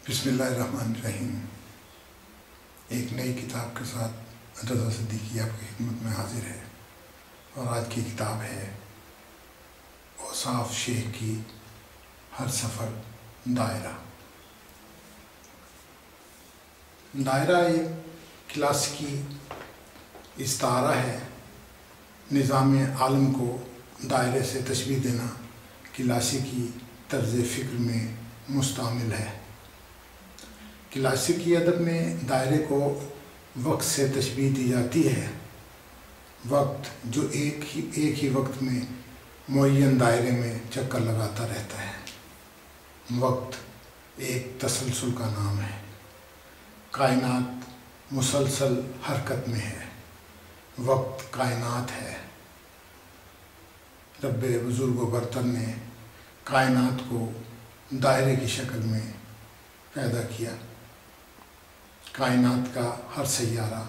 بسم اللہ الرحمن الرحیم۔ ایک نئی کتاب کے ساتھ رضا صدیقی آپ کی خدمت میں حاضر ہے، اور آج کی کتاب ہے اوصاف شیخ کی ہر سفر دائرہ۔ دائرہ ایک کلاسیکی استعارہ ہے۔ نظام عالم کو دائرے سے تشبیہ دینا کلاسیکی طرز فکر میں مستعمل ہے۔ کلاسیکی ادب میں دائرے کو وقت سے تشبیہ دی جاتی ہے، وقت جو ایک ہی وقت میں معین دائرے میں چکر لگاتا رہتا ہے۔ وقت ایک تسلسل کا نام ہے۔ کائنات مسلسل حرکت میں ہے، وقت کائنات ہے۔ رب بزرگ و برتر نے کائنات کو دائرے کی شکل میں پیدا کیا۔ کائنات کا ہر سیارہ،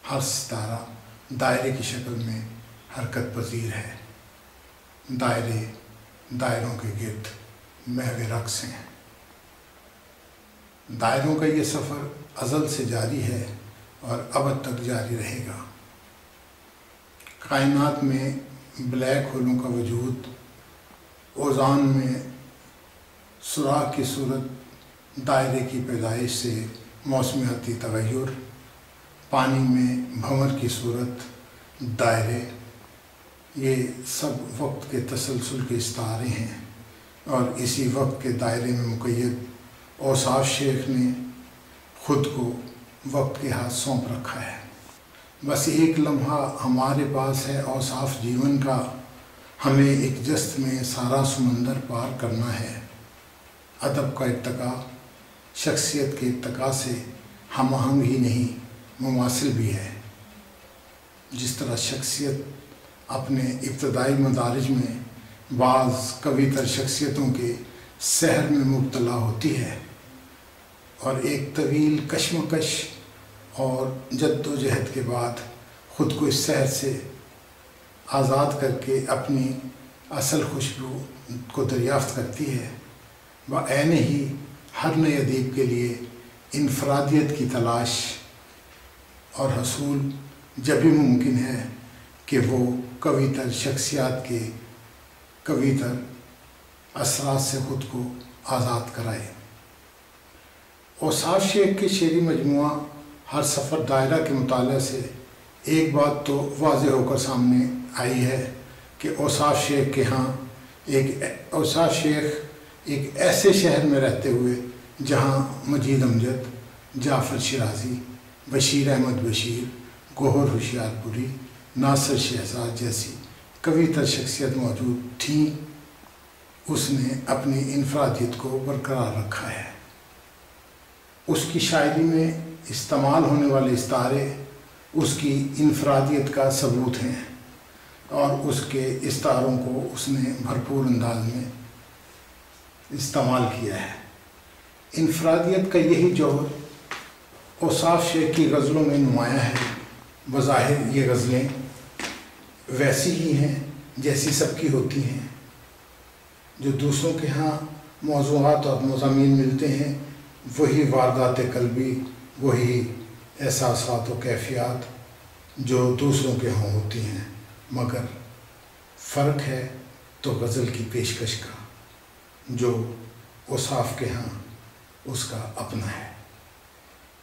ہر ستارہ دائرے کی شکل میں حرکت پذیر ہے۔ دائروں کے گرد محو رقص ہیں۔ دائروں کا یہ سفر ازل سے جاری ہے اور ابد تک جاری رہے گا۔ کائنات میں بلیک ہولوں کا وجود، اوزان میں سوراخ کی صورت دائرے کی پیدائش سے موسمیاتی تغیر، پانی میں بھنور کی صورت دائرے، یہ سب وقت کے تسلسل کے استعارے ہیں، اور اسی وقت کے دائرے میں مقید اوصاف شیخ نے خود کو وقت کے ہاتھ سونپ رکھا ہے۔ بس ایک لمحہ ہمارے پاس ہے اوصاف جیون کا، ہمیں ایک جست میں سارا سمندر پار کرنا ہے۔ ادب کا ارتقا شخصیت کے ارتقا سے ہم آہنگ ہی نہیں، مماثل بھی ہے۔ جس طرح شخصیت اپنے ابتدائی مدارج میں بعض قوی تر شخصیتوں کے سحر میں مبتلا ہوتی ہے، اور ایک طویل کشمکش اور جد و جہد کے بعد خود کو اس سحر سے آزاد کر کے اپنی اصل خوشبو کو دریافت کرتی ہے، بعین ہی ہر نئے ادیب کے لیے انفرادیت کی تلاش اور حصول جبھی ممکن ہے کہ وہ قوی تر شخصیات کے قوی تر اثرات سے خود کو آزاد کرائے۔ اوصاف شیخ کے شعری مجموعہ ہر سفر دائرہ کے مطالعہ سے ایک بات تو واضح ہو کر سامنے آئی ہے کہ اوصاف شیخ ایک ایسے شہر میں رہتے ہوئے جہاں مجید امجد، جعفر شرازی، بشیر احمد بشیر، گوہر ہوشیار پوری، ناصر شہزاد جیسی قوی تر شخصیت موجود تھیں، اس نے اپنی انفرادیت کو برقرار رکھا ہے۔ اس کی شاعری میں استعمال ہونے والے استعارے اس کی انفرادیت کا ثبوت ہیں، اور اس کے استعاروں کو اس نے بھرپور انداز میں استعمال کیا ہے۔ انفرادیت کا یہی جوہر اوصاف شیخ کی غزلوں میں نمایاں ہے۔ بظاہر یہ غزلیں ویسی ہی ہیں جیسی سب کی ہوتی ہیں، جو دوسروں کے ہاں موضوعات اور مضامین ملتے ہیں، وہی واردات قلبی، وہی احساسات و کیفیات جو دوسروں کے ہاں ہوتی ہیں، مگر فرق ہے تو غزل کی پیشکش کا، جو اوصاف کے ہاں اس کا اپنا ہے۔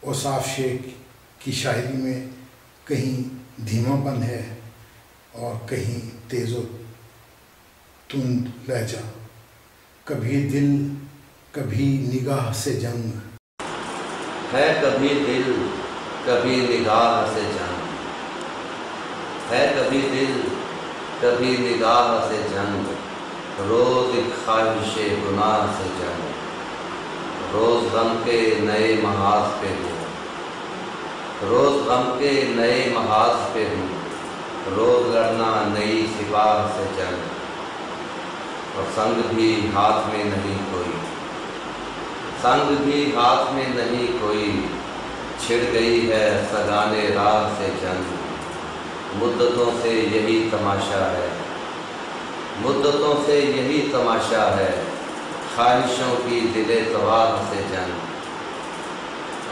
اوصاف شیخ کی شاعری میں کہیں دھیما پن ہے اور کہیں تیز و تند لہجہ، کبھی دل کبھی نگاہ سے جنگ ہے، کبھی دل کبھی نگاہ سے جنگ ہے، کبھی دل کبھی نگاہ سے جنگ، روز ایک خواہش گناہ سے جنگ، روز غم کے نئے محاذ پہ ہوں، روز غم کے نئے محاذ پہ ہوں، روز لڑنا نئی سپاہ سے جنگ، اور سنگ بھی ہاتھ میں نہیں کوئی، سنگ بھی ہاتھ میں نہیں کوئی، چھڑ گئی ہے سگانے راہ سے جنگ، مدتوں سے یہی تماشا ہے، مدتوں سے یہی تماشا ہے، خواہشوں کی دل توار سے جنگ،